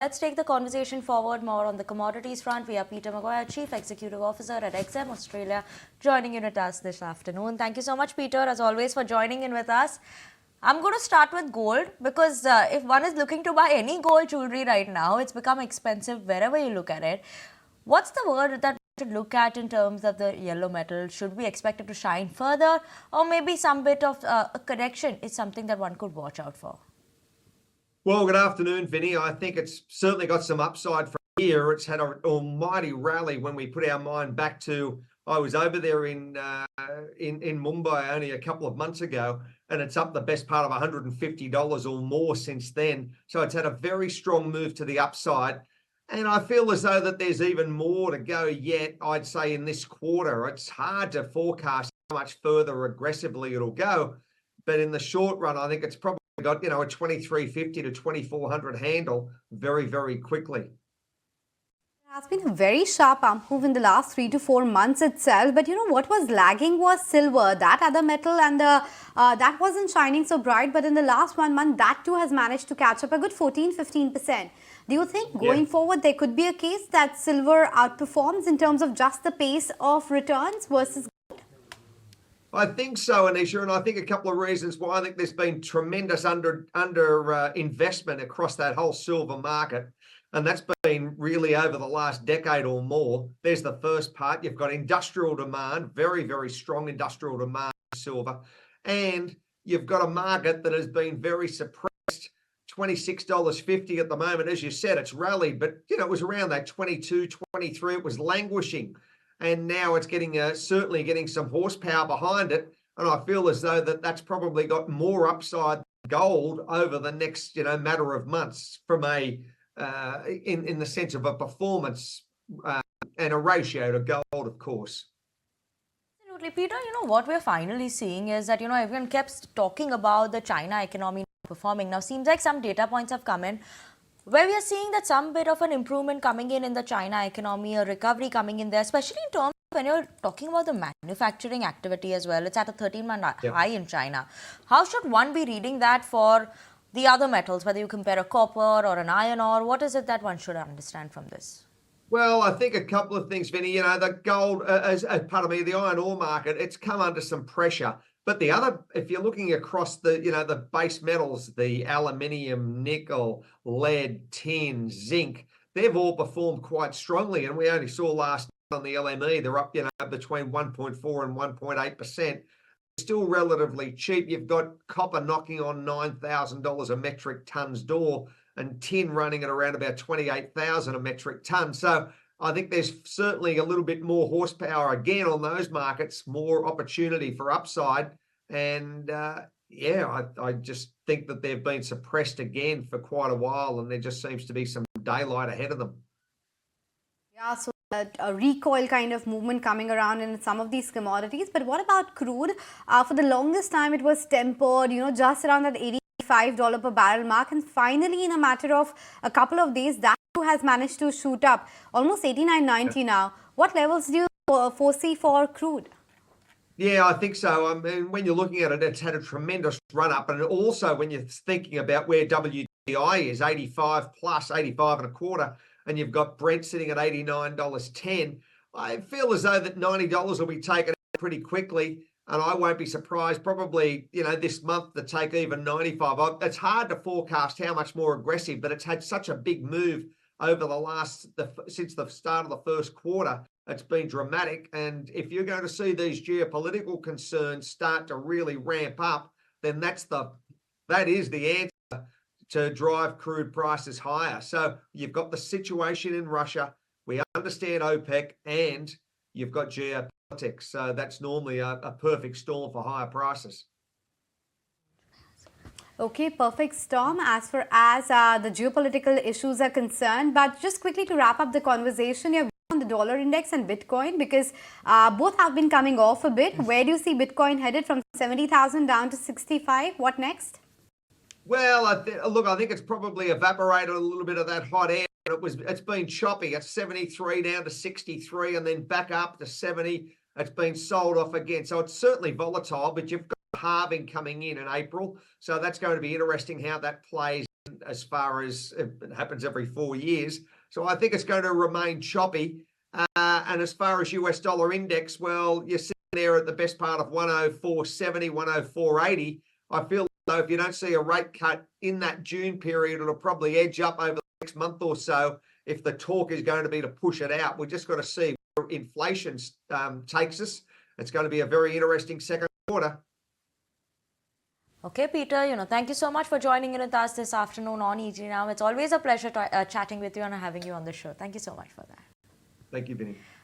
Let's take the conversation forward more on the commodities front. We have Peter McGuire, Chief Executive Officer at XM Australia, joining in with us this afternoon. Thank you so much, Peter, as always, for joining in with us. I'm going to start with gold because if one is looking to buy any gold jewelry right now, it's become expensive wherever you look at it. What's the word that we should look at in terms of the yellow metal? Should we expect it to shine further, or maybe some bit of a correction is something that one could watch out for? Well, good afternoon, Vinny. I think it's certainly got some upside from here. It's had an almighty rally when we put our mind back to, I was over there in Mumbai only a couple of months ago, and it's up the best part of $150 or more since then. So it's had a very strong move to the upside. And I feel as though that there's even more to go yet, I'd say, in this quarter. It's hard to forecast how much further aggressively it'll go. But in the short run, I think it's probably got, a 2350 to 2400 handle very, very quickly. There has been a very sharp up move in the last 3 to 4 months itself. But what was lagging was silver, that other metal, and that wasn't shining so bright. But in the last 1 month, that too has managed to catch up a good 14-15%. Do you think going forward there could be a case that silver outperforms in terms of just the pace of returns versus gold? I think so, Anisha, and I think a couple of reasons why. I think there's been tremendous under investment across that whole silver market, and that's been really over the last decade or more. There's the first part. You've got industrial demand, very, very strong industrial demand for silver, and you've got a market that has been very suppressed. $26.50 at the moment. As you said, it's rallied, but it was around that 22, 23. It was languishing, and now it's getting certainly getting some horsepower behind it. And I feel as though that's probably got more upside than gold over the next matter of months from a in the sense of a performance and a ratio to gold, of course. Absolutely, Peter. What we're finally seeing is that everyone kept talking about the China economy performing. Now seems like some data points have come in where we are seeing that some bit of an improvement coming in the China economy, a recovery coming in there, especially in terms of when you're talking about the manufacturing activity as well. It's at a 13-month high in China. How should one be reading that for the other metals, whether you compare a copper or an iron ore? What is it that one should understand from this? Well, I think a couple of things, Vinny. The gold, the iron ore market, it's come under some pressure. But the other, if you're looking across the, the base metals, the aluminium, nickel, lead, tin, zinc, they've all performed quite strongly. And we only saw last on the LME, they're up, between 1.4 and 1.8%. Still relatively cheap. You've got copper knocking on $9,000 a metric ton's door, and tin running at around about 28,000 a metric ton. So I think there's certainly a little bit more horsepower again on those markets, more opportunity for upside. And I just think that they've been suppressed again for quite a while, and there just seems to be some daylight ahead of them. Yeah, so a recoil kind of movement coming around in some of these commodities. But what about crude? For the longest time, it was tempered, just around that $85 per barrel mark. And finally, in a matter of a couple of days, that has managed to shoot up almost 89.90 now. What levels do you foresee for crude? Yeah, I think so. I mean, when you're looking at it, it's had a tremendous run up. And also when you're thinking about where WTI is, 85 plus, 85 and a quarter, and you've got Brent sitting at $89.10, I feel as though that $90 will be taken out pretty quickly. And I won't be surprised probably, this month to take even 95. It's hard to forecast how much more aggressive, but it's had such a big move over since the start of the first quarter. It's been dramatic. And if you're going to see these geopolitical concerns start to really ramp up, then that is the answer to drive crude prices higher. So you've got the situation in Russia. We understand OPEC, and you've got geopolitics. So that's normally a perfect storm for higher prices. Okay, perfect storm as far as the geopolitical issues are concerned. But just quickly to wrap up the conversation, you're on the dollar index and Bitcoin, because both have been coming off a bit. Where do you see Bitcoin headed from 70,000 down to 65? What next? Well, I think it's probably evaporated a little bit of that hot air. It's been choppy. It's 73 down to 63 and then back up to 70. It's been sold off again. So it's certainly volatile, but you've got halving coming in April. So that's going to be interesting how that plays as far as it happens every 4 years. So I think it's going to remain choppy. And as far as US dollar index, well, you're sitting there at the best part of 104.70, 104.80. I feel though if you don't see a rate cut in that June period, it'll probably edge up over the next month or so if the talk is going to be to push it out. We've just got to see where inflation takes us. It's going to be a very interesting second quarter. Okay, Peter, thank you so much for joining in with us this afternoon on ETnow. It's always a pleasure chatting with you and having you on the show. Thank you so much for that. Thank you, Vinny.